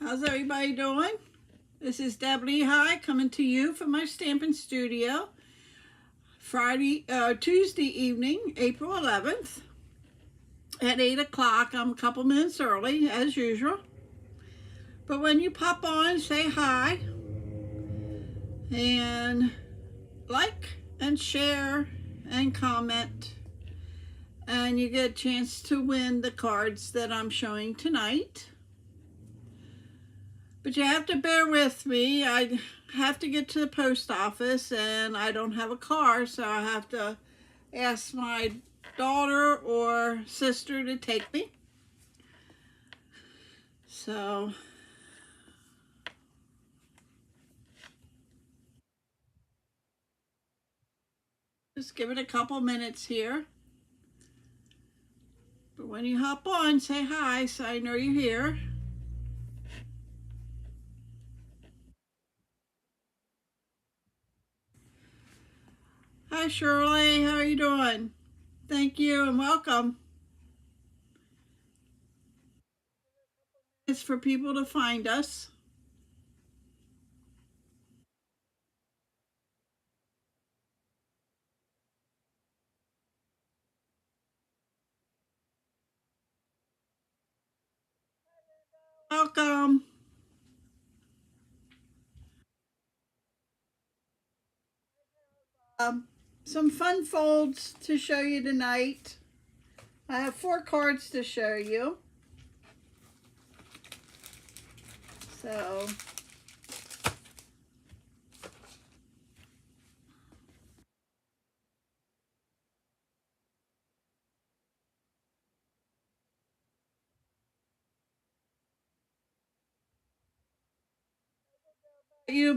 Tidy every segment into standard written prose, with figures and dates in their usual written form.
How's everybody doing? This is Deb Lehigh coming to you from my stamping studio. Tuesday evening, April 11th at 8 o'clock. I'm a couple minutes early as usual. But when you pop on, say hi and like and share and comment, and you get a chance to win the cards that I'm showing tonight. But you have to bear with me. I have to get to the post office and I don't have a car, so I have to ask my daughter or sister to take me. So just give it a couple minutes here. But when you hop on, say hi so I know you're here. Hi Shirley, how are you doing? Thank you and welcome. It's for people to find us. Welcome. Some fun folds to show you tonight. I have 4 cards to show you. So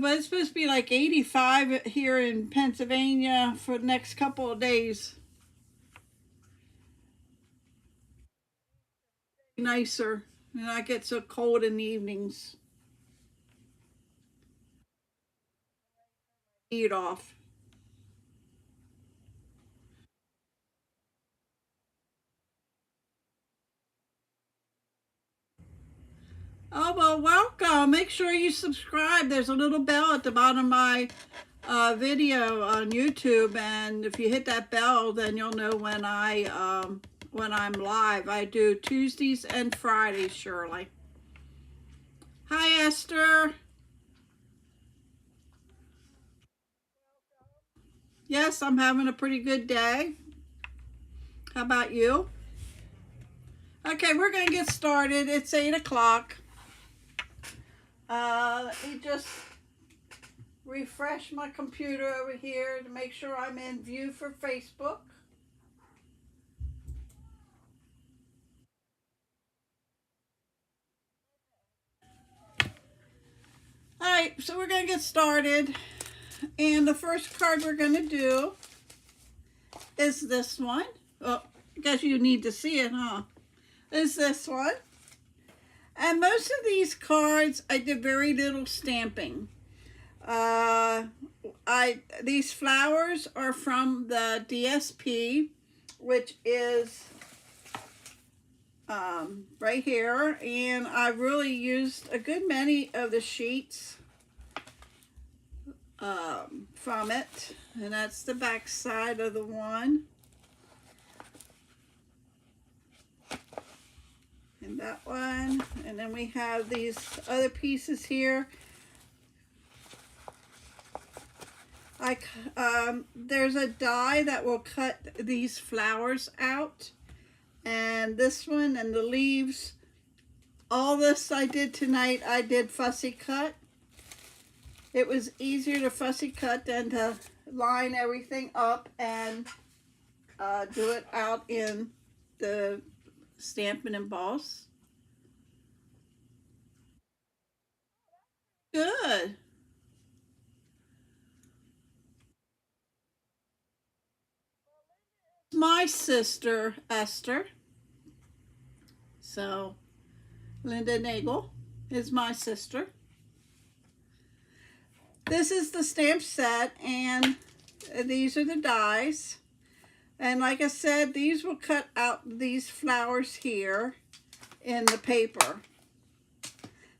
but it's supposed to be like 85 here in Pennsylvania for the next couple of days. Nicer, and not get so cold in the evenings. Heat off. Oh, well, welcome. Make sure you subscribe. There's a little bell at the bottom of my video on YouTube, and if you hit that bell, then you'll know when I'm live. I do Tuesdays and Fridays, Shirley. Hi, Esther. Yes, I'm having a pretty good day. How about you? Okay, we're going to get started. It's 8 o'clock. Let me just refresh my computer over here to make sure I'm in view for Facebook. All right, so we're going to get started. And the first card we're going to do is this one. Oh, I guess you need to see it, huh? Is this one. And most of these cards, I did very little stamping. These flowers are from the DSP, which is right here, and I really used a good many of the sheets from it, and that's the back side of the one. And that one, and then we have these other pieces here. There's a die that will cut these flowers out, and this one and the leaves. All this I did tonight, I did fussy cut. It was easier to fussy cut than to line everything up and do it out in the Stamp and Emboss. Good. My sister, Esther. So, Linda Nagel is my sister. This is the stamp set, and these are the dies. And like I said, these will cut out these flowers here in the paper.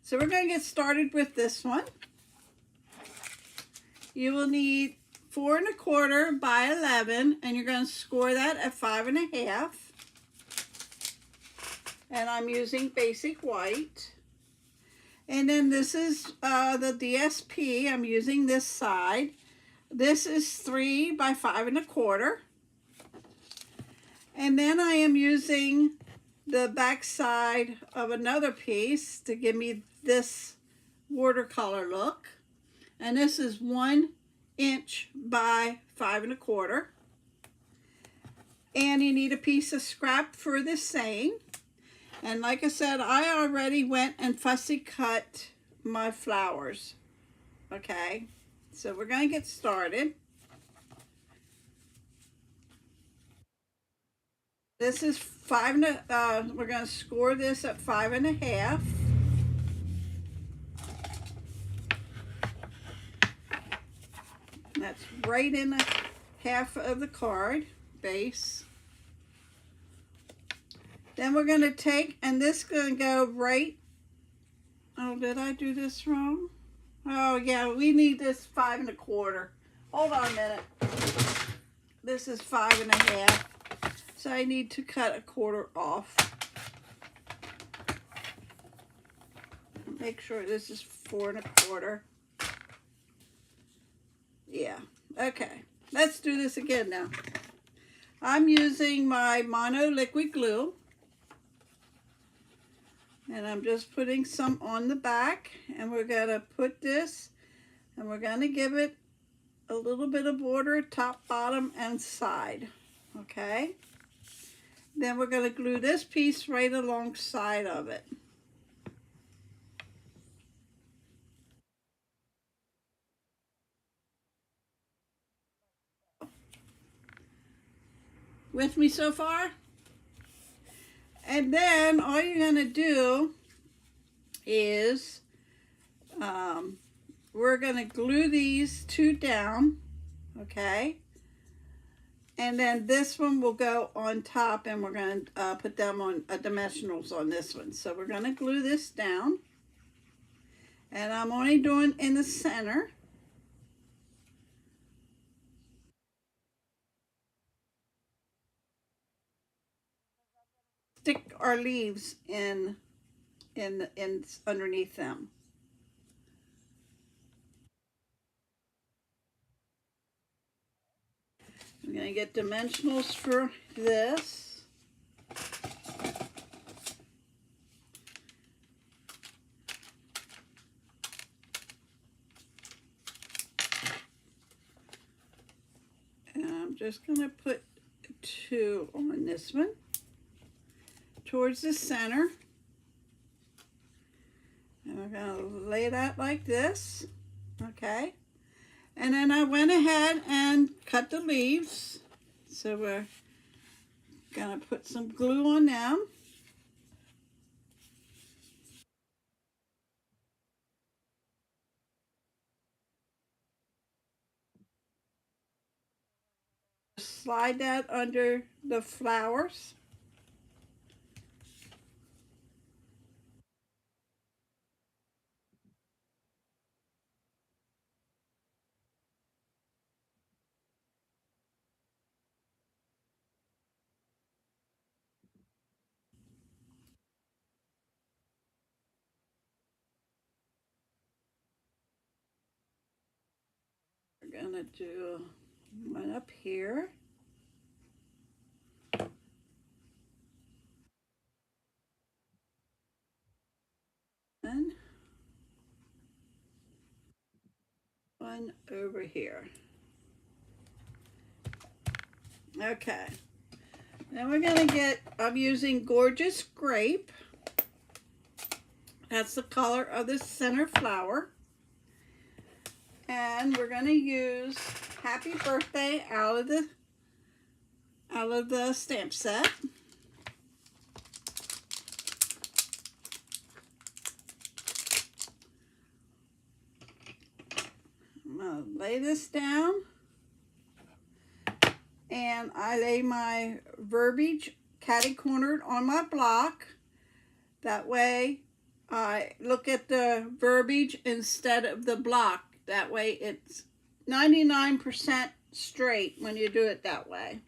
So we're going to get started with this one. You will need 4 1/4 by 11, and you're going to score that at 5 1/2. And I'm using basic white. And then this is the DSP. I'm using this side. This is 3 by 5 1/4. And then I am using the back side of another piece to give me this watercolor look. And this is 1 inch by 5 1/4. And you need a piece of scrap for the same. And like I said, I already went and fussy cut my flowers. Okay, so we're going to get started. This is we're going to score this at 5 1/2. That's right in the half of the card base. Then we're going to take, and this is going to go right, oh, did I do this wrong? Oh yeah, we need this 5 1/4. Hold on a minute. This is 5 1/2. So I need to cut 1/4 off. Make sure this is 4 1/4. Yeah, okay. Let's do this again now. I'm using my mono liquid glue. And I'm just putting some on the back. And we're going to put this, and we're going to give it a little bit of border, top, bottom, and side. Okay? Then we're going to glue this piece right alongside of it. With me so far? And then all you're going to do is we're going to glue these 2 down, okay? And then this one will go on top, and we're going to put them on dimensionals on this one. So we're going to glue this down. And I'm only doing in the center. Stick our leaves in underneath them. I'm going to get dimensionals for this. And I'm just going to put 2 on this one towards the center. And we're going to lay that like this. Okay. And then I went ahead and cut the leaves. So we're going to put some glue on them. Slide that under the flowers. We're going to do one up here. And one over here. Okay. Then we're going to get, I'm using Gorgeous Grape. That's the color of the center flower. And we're going to use Happy Birthday out of the stamp set. I'm going to lay this down. And I lay my verbiage catty-cornered on my block. That way I look at the verbiage instead of the block. That way it's 99% straight when you do it that way.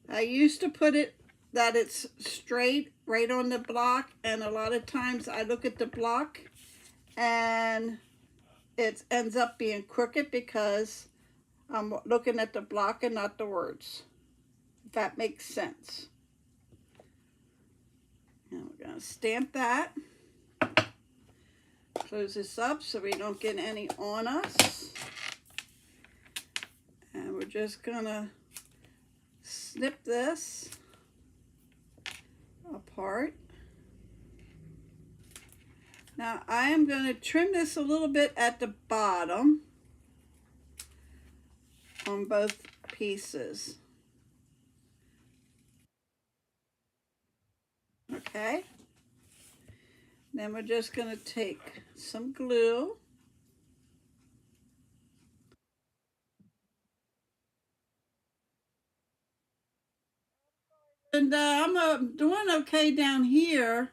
I used to put it that it's straight right on the block, and a lot of times I look at the block and it ends up being crooked because I'm looking at the block and not the words, if that makes sense. And we're going to stamp that. Close this up so we don't get any on us. And we're just going to snip this apart. Now I am going to trim this a little bit at the bottom on both pieces. Okay. Then we're just going to take some glue. And I'm doing okay down here.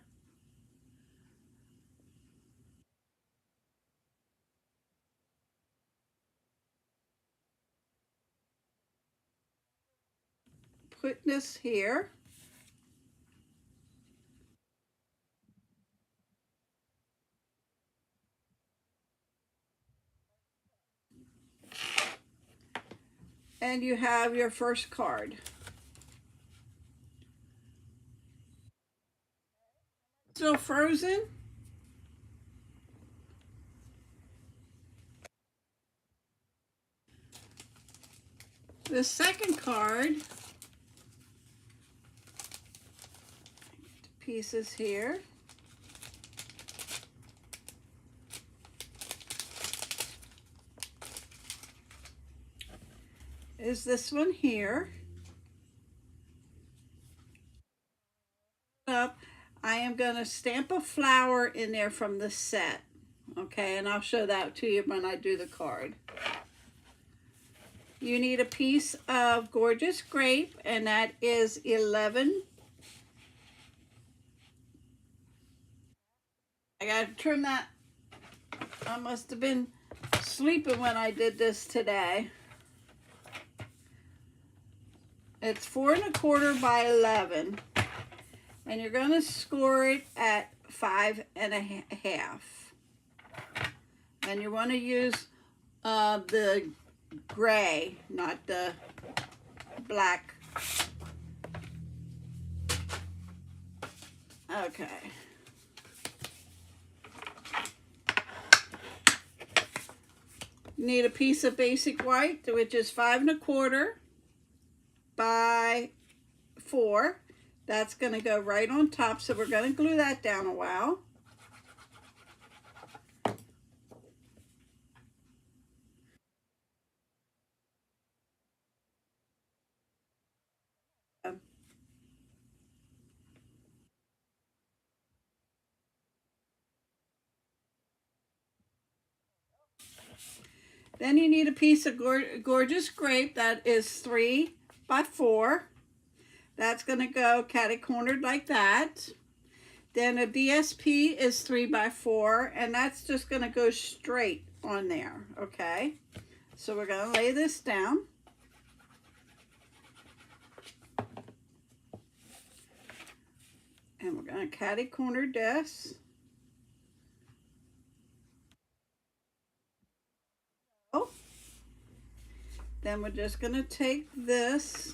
Put this here. And you have your first card. Still frozen? The second card, pieces here. Is this one here. Up, I am going to stamp a flower in there from the set. Okay, and I'll show that to you when I do the card. You need a piece of Gorgeous Grape, and that is 11. I got to trim that. I must have been sleeping when I did this today. It's 4 1/4 by 11. And you're going to score it at 5 1/2. And you want to use the gray, not the black. Okay. You need a piece of basic white, which is 5 1/4 by 4. That's going to go right on top, so we're going to glue that down a while. Then you need a piece of Gorgeous Grape that is 3 by 4. That's going to go catty-cornered like that. Then a DSP is 3 by 4, and that's just going to go straight on there, okay? So we're going to lay this down. And we're going to catty-corner this. Oh. Then we're just going to take this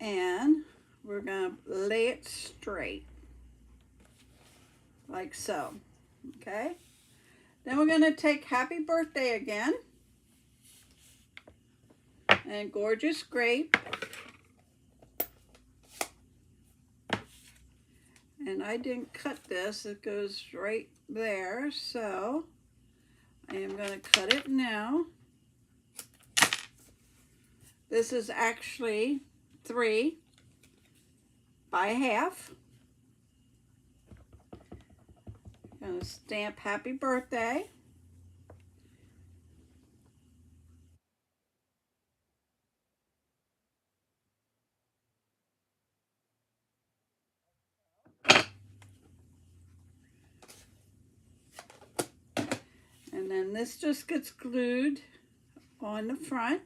and we're going to lay it straight like so, okay? Then we're going to take Happy Birthday again and Gorgeous Grape, and I didn't cut this, it goes right there, so I am going to cut it now. This is actually 3 by 1/2. I'm going to stamp Happy Birthday. then this just gets glued on the front.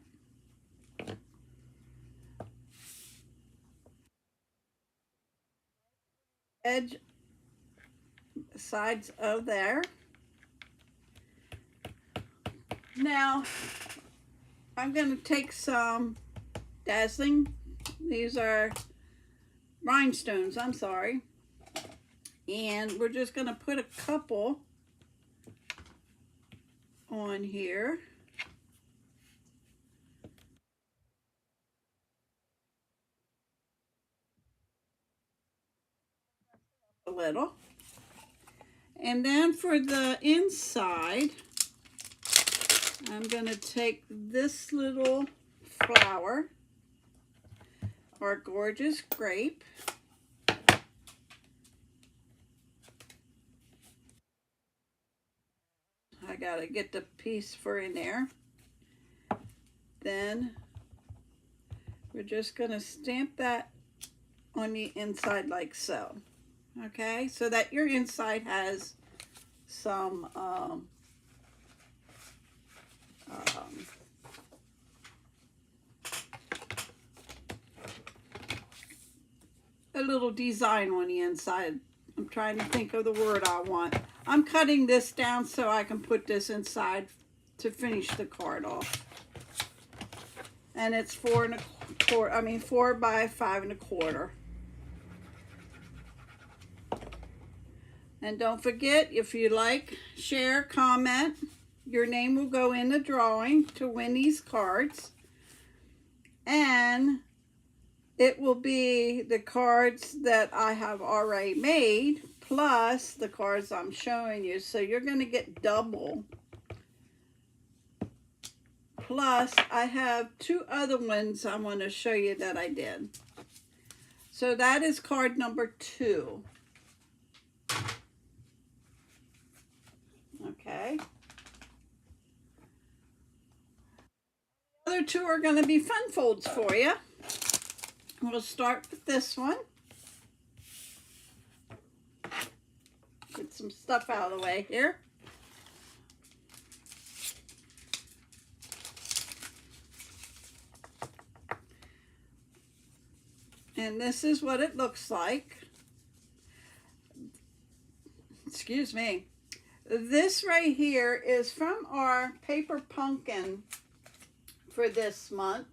Edge sides of there. Now I'm going to take some dazzling, these are rhinestones, I'm sorry, and we're just going to put a couple on here. A little. And then for the inside, I'm going to take this little flower, our gorgeous grape. I got to get the piece for in there. Then we're just going to stamp that on the inside like so. Okay, so that your inside has some a little design on the inside. I'm trying to think of the word I want. I'm cutting this down so I can put this inside to finish the card off. And it's 4 by 5 1/4. And don't forget, if you like, share, comment, your name will go in the drawing to win these cards. And it will be the cards that I have already made, plus the cards I'm showing you. So you're going to get double. Plus, I have 2 other ones I want to show you that I did. So that is card number 2. Okay. The other 2 are going to be fun folds for you. We'll start with this one. Get some stuff out of the way here. And this is what it looks like. Excuse me. This right here is from our paper pumpkin for this month.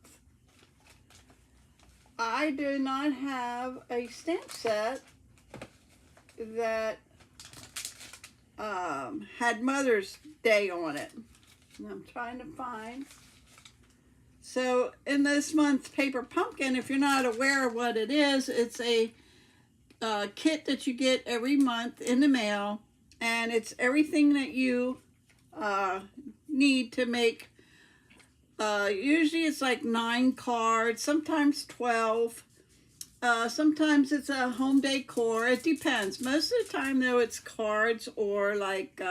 I do not have a stamp set that had Mother's Day on it. And I'm trying to find. So in this month's paper pumpkin, if you're not aware of what it is, it's a kit that you get every month in the mail. And it's everything that you need to make. Usually it's like 9 cards, sometimes 12. Sometimes it's a home decor. It depends. Most of the time, though, it's cards or like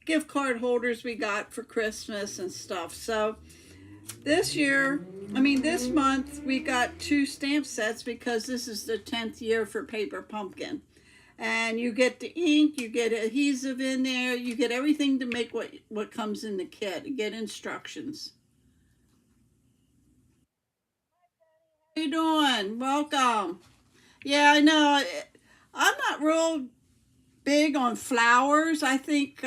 gift card holders we got for Christmas and stuff. So this month, we got 2 stamp sets because this is the 10th year for Paper Pumpkin. And you get the ink, you get adhesive in there, you get everything to make what comes in the kit. You get instructions. How you doing? Welcome. Yeah, I know. I'm not real big on flowers. I think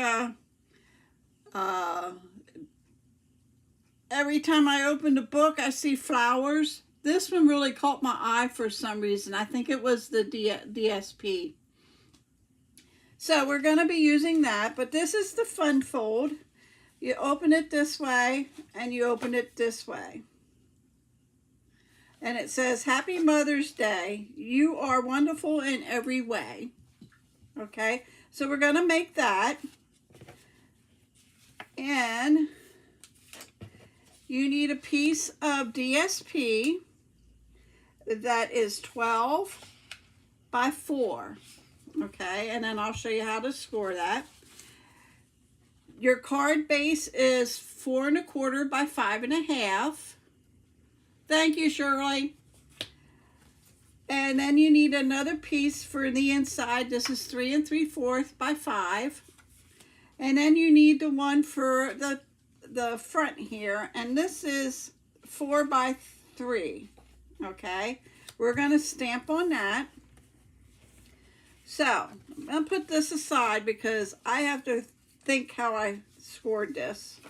every time I open the book, I see flowers. This one really caught my eye for some reason. I think it was the DSP. So we're going to be using that, but this is the fun fold. You open it this way, and you open it this way. And it says, Happy Mother's Day. You are wonderful in every way. Okay, so we're going to make that. And you need a piece of DSP that is 12 by 4. Okay, and then I'll show you how to score that. Your card base is 4 1/4 by 5 1/2. Thank you, Shirley. And then you need another piece for the inside. This is 3 3/4 by 5. And then you need the one for the front here, and this is 4 by 3. Okay, we're going to stamp on that. So I'm going to put this aside because I have to think how I scored this.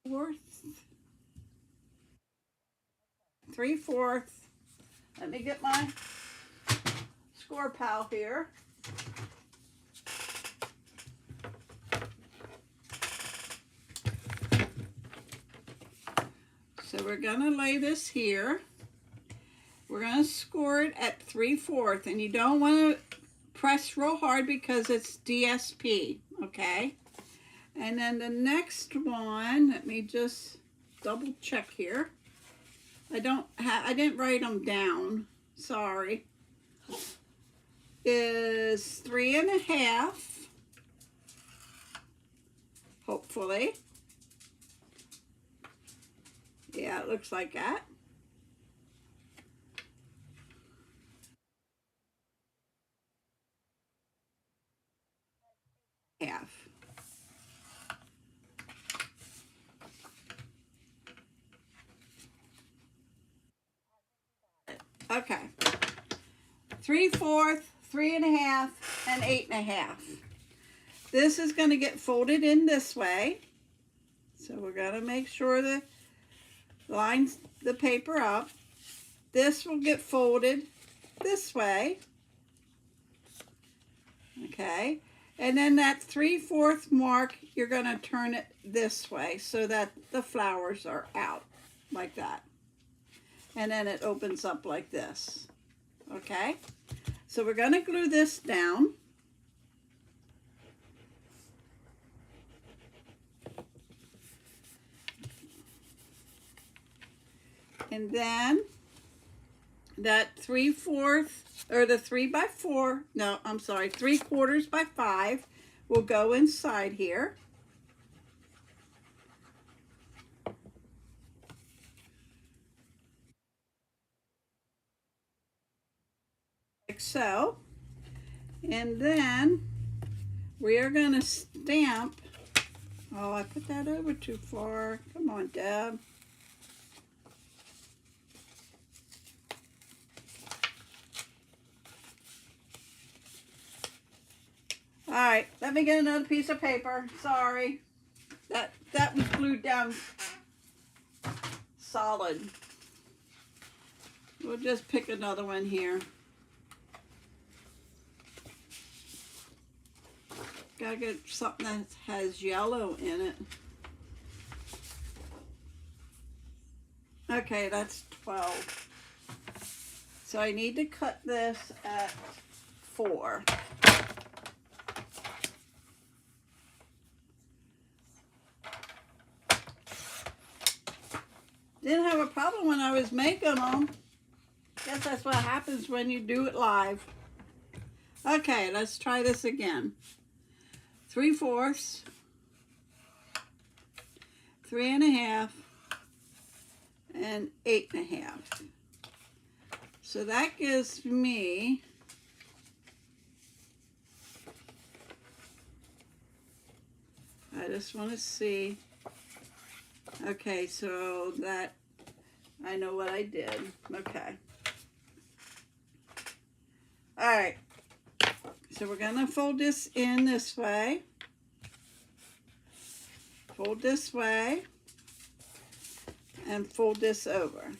Fourth, 3/4. Let me get my score pal here. So we're going to lay this here. We're going to score it at 3/4, and you don't want to press real hard because it's DSP, okay? And then the next one, let me just double check here. I didn't write them down, sorry. Is 3.5, hopefully. Yeah, it looks like that. Half. Okay. 3/4, 3.5, and 8.5. This is going to get folded in this way. So we're going to make sure the lines the paper up. This will get folded this way. Okay. And then that 3/4 mark, you're going to turn it this way so that the flowers are out like that. And then it opens up like this. Okay. So we're going to glue this down. And then that 3/4 or the 3/4, no, I'm sorry, 3/4 by 5 will go inside here. Like so. And then we are going to stamp. Oh, I put that over too far. Come on, Deb. All right, let me get another piece of paper. Sorry. That was glued down solid. We'll just pick another one here. Gotta get something that has yellow in it. Okay, that's 12. So I need to cut this at 4. Didn't have a problem when I was making them. Guess that's what happens when you do it live. Okay, let's try this again. 3/4, 3.5, and 8.5. So that gives me I just want to see. Okay, so that I know what I did. Okay. All right. So we're going to fold this in this way. Fold this way. And fold this over.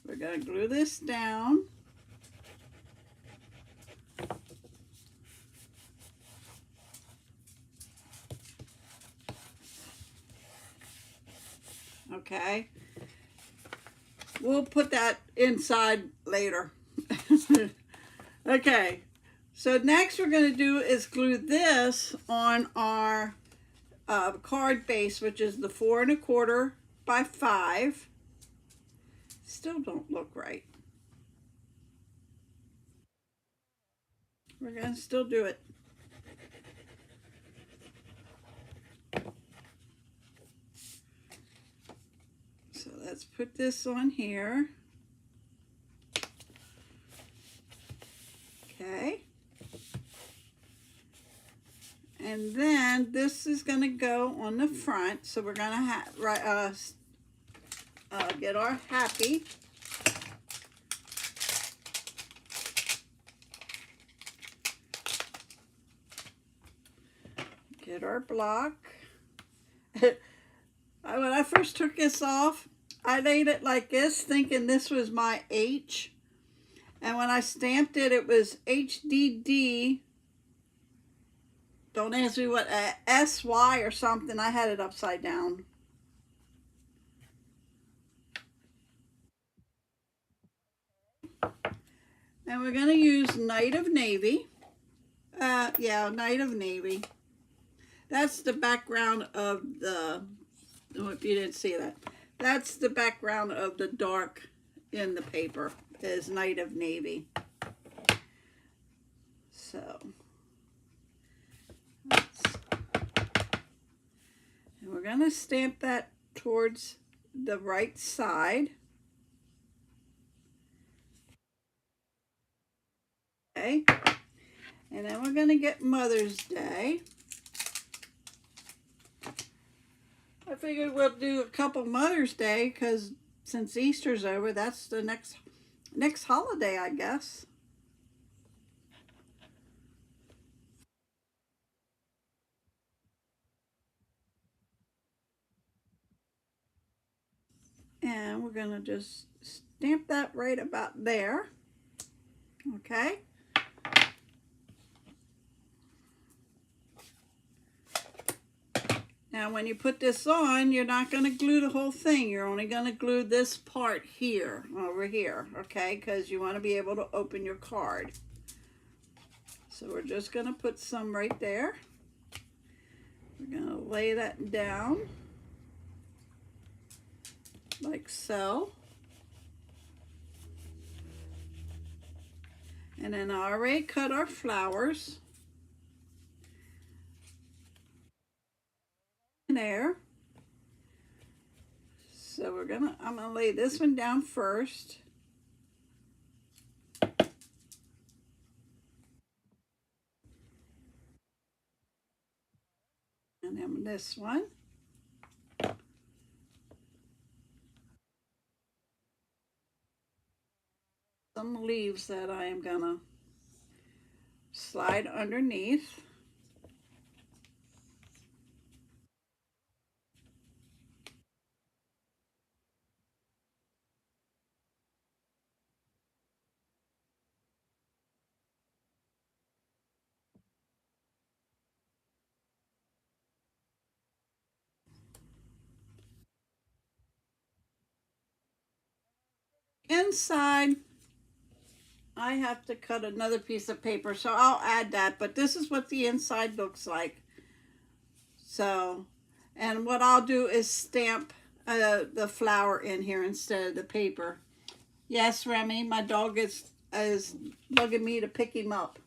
We're going to glue this down. Okay. We'll put that inside later. Okay. So next we're going to do is glue this on our card base, which is the 4 1/4 by 5. Still don't look right. We're going to still do it. So let's let's put this on here. Okay. And then this is going to go on the front. So we're going to get our happy. Get our block. When I first took this off, I laid it like this, thinking this was my H. And when I stamped it, it was HDD. Don't ask me what, SY or something. I had it upside down. And we're going to use Night of Navy. Yeah, Night of Navy. That's the background of the, if you didn't see that, that's the background of the dark in the paper, is Night of Navy. So, and we're going to stamp that towards the right side. Okay, and then we're going to get Mother's Day. I figured we'll do a couple Mother's Day because since Easter's over, that's the next holiday, I guess. And we're going to just stamp that right about there. Okay. Now when you put this on, you're not going to glue the whole thing. You're only going to glue this part here, over here, okay? Because you want to be able to open your card. So we're just going to put some right there. We're going to lay that down like so. And then I already cut our flowers. There. So I'm gonna lay this one down first. And then this one. Some leaves that I am gonna slide underneath. Inside, I have to cut another piece of paper, so I'll add that, but this is what the inside looks like. So, and what I'll do is stamp the flower in here instead of the paper. Yes, Remy, my dog is bugging me to pick him up.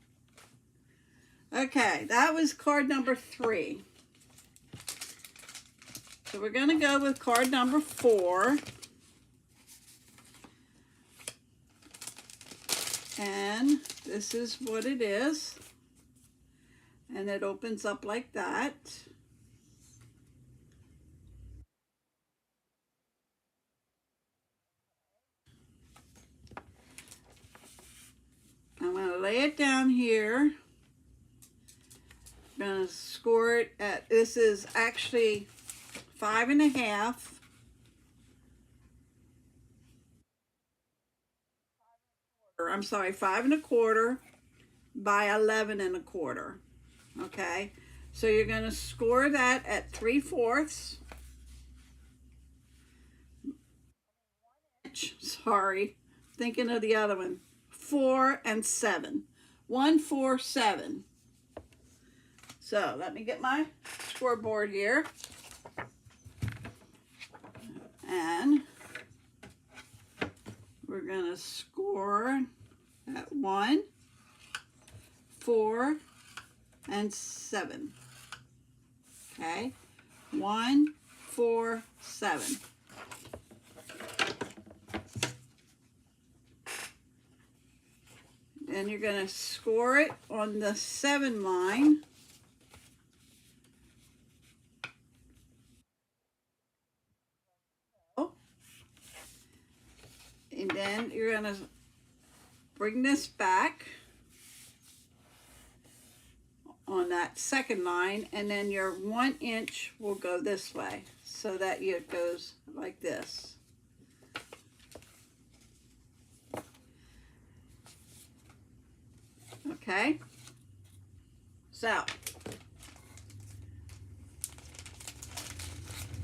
Okay, that was card number 3. So we're going to go with card number 4. And this is what it is. And it opens up like that. I'm going to lay it down here. I'm going to score it at, this is actually 5.5. I'm sorry, 5.25 by 11.25. Okay, so you're going to score that at 3/4 inch. Sorry, thinking of the other one. 4 and 7. 1, 4, 7. So let me get my scoreboard here. And we're going to score at 1, 4, and 7. Okay, 1, 4, 7. Then you're going to score it on the 7 line. And then you're going to bring this back on that 2nd line, and then your 1 inch will go this way so that it goes like this. Okay, so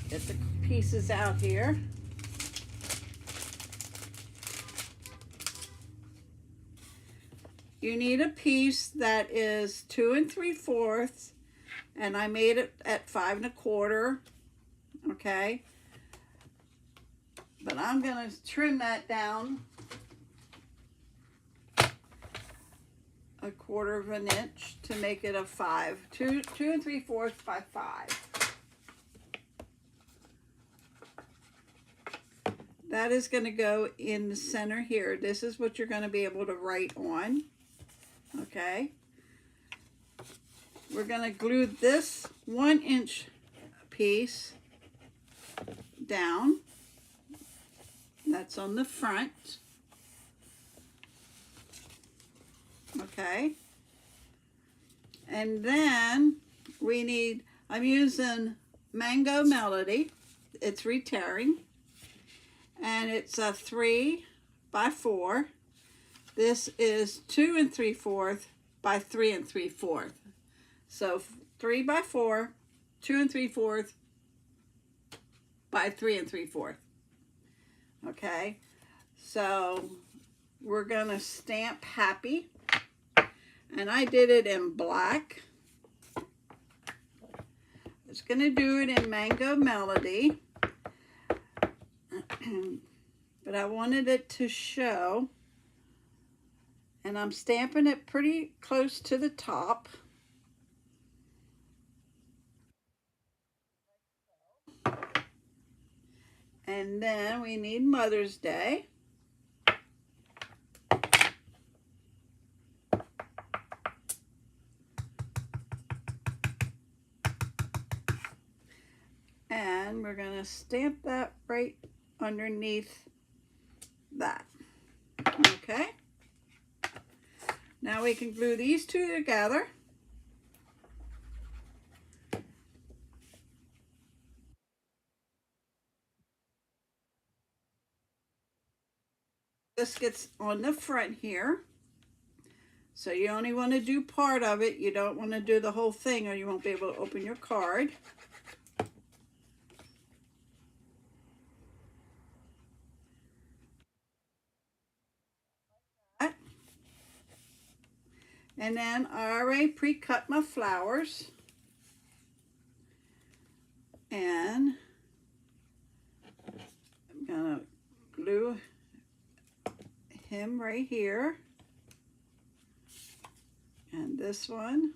get the pieces out here. You need a piece that is 2 3/4, and I made it at 5 1/4. Okay, but I'm gonna trim that down 1/4 of an inch to make it a 5. 2 3/4 by 5. That is going to go in the center here. This is what you're going to be able to write on. Okay. We're going to glue this 1 inch piece down. That's on the front. Okay. And then we need, I'm using Mango Melody. It's re-tearing. And it's a 3 by 4. This is 2 3/4 by 3 3/4. So 3 by 4, 2 3/4 by 3 3/4. Okay, so we're gonna stamp happy, and I did it in black. It's gonna do it in Mango Melody. But I wanted it to show, and I'm stamping it pretty close to the top. And then we need Mother's Day. And we're going to stamp that right underneath that. Okay. Now we can glue these two together. This gets on the front here. So you only want to do part of it. You don't want to do the whole thing, or you won't be able to open your card. And then I already pre-cut my flowers. And I'm gonna glue him right here. And this one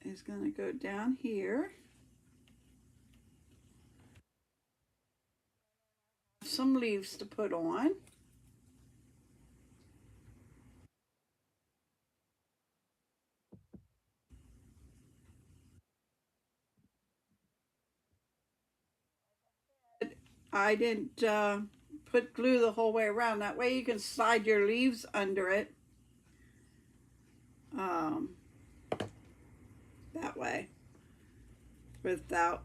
is gonna go down here. Some leaves to put on. I didn't put glue the whole way around. That way you can slide your leaves under it. That way. Without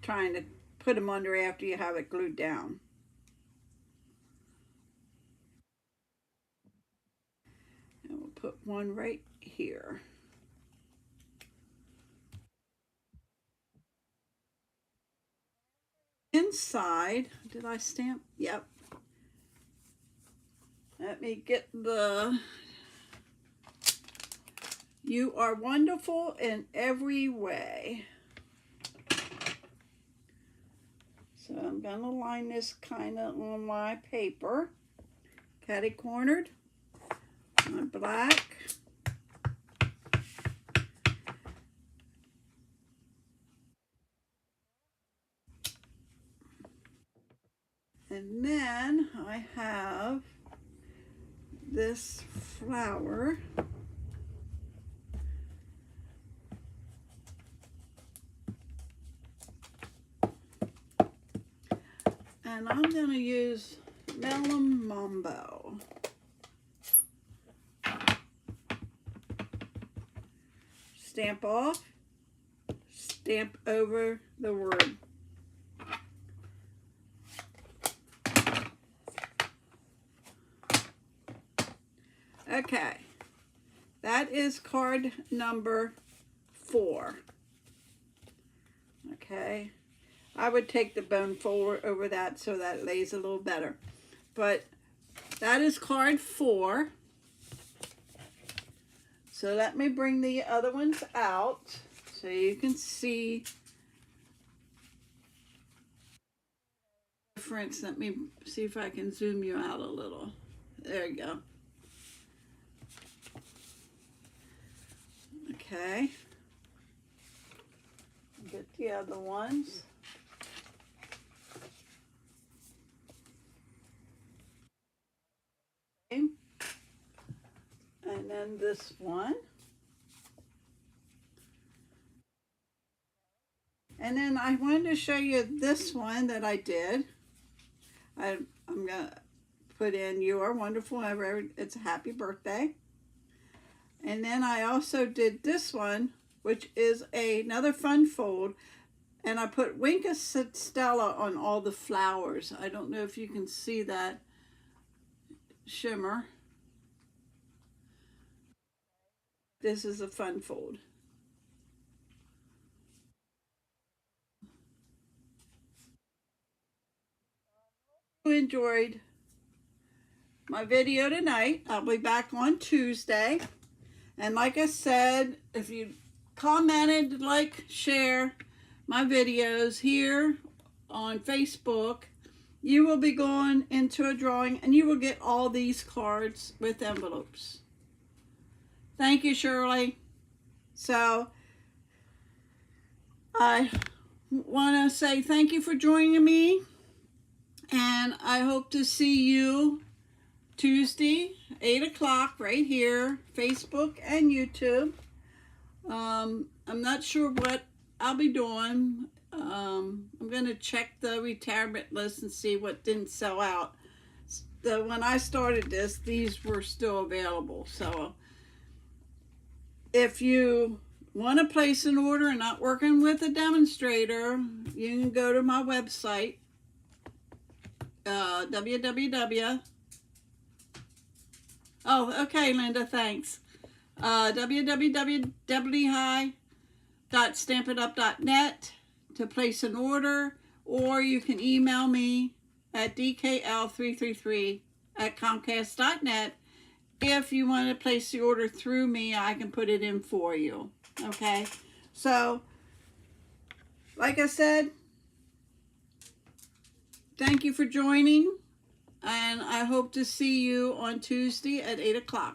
trying to put them under after you have it glued down. And we'll put one right here. Inside, did I stamp? Yep. Let me get the "You are wonderful in every way." So I'm going to line this kind of on my paper. Catty cornered. My black. And I have this flower. And I'm going to use Melon Mambo. Stamp off, stamp over the word. Okay, that is card number 4. Okay, I would take the bone forward over that so that it lays a little better. But that is card 4. So let me bring the other ones out so you can see the difference. Let me see if I can zoom you out a little. There you go. Okay. Get the other ones. Okay. And then this one. And then I wanted to show you this one that I did. I'm going to put in "You are wonderful." It's a happy birthday. And then I also did this one, which is another fun fold. And I put Winka Stella on all the flowers. I don't know if you can see that shimmer. This is a fun fold. You enjoyed my video tonight. I'll be back on Tuesday. And like I said, if you commented, like, share my videos here on Facebook, you will be going into a drawing and you will get all these cards with envelopes. Thank you, Shirley. So I want to say thank you for joining me, and I hope to see you Tuesday, 8 o'clock, right here, Facebook and YouTube. I'm not sure what I'll be doing. I'm going to check the retirement list and see what didn't sell out. When I started this, these were still available. So if you want to place an order and not working with a demonstrator, you can go to my website, Oh, okay, Linda, thanks. www.stampitup.net to place an order, or you can email me at dkl333@comcast.net. If you want to place the order through me, I can put it in for you. Okay? So, like I said, thank you for joining, and I hope to see you on Tuesday at 8 o'clock.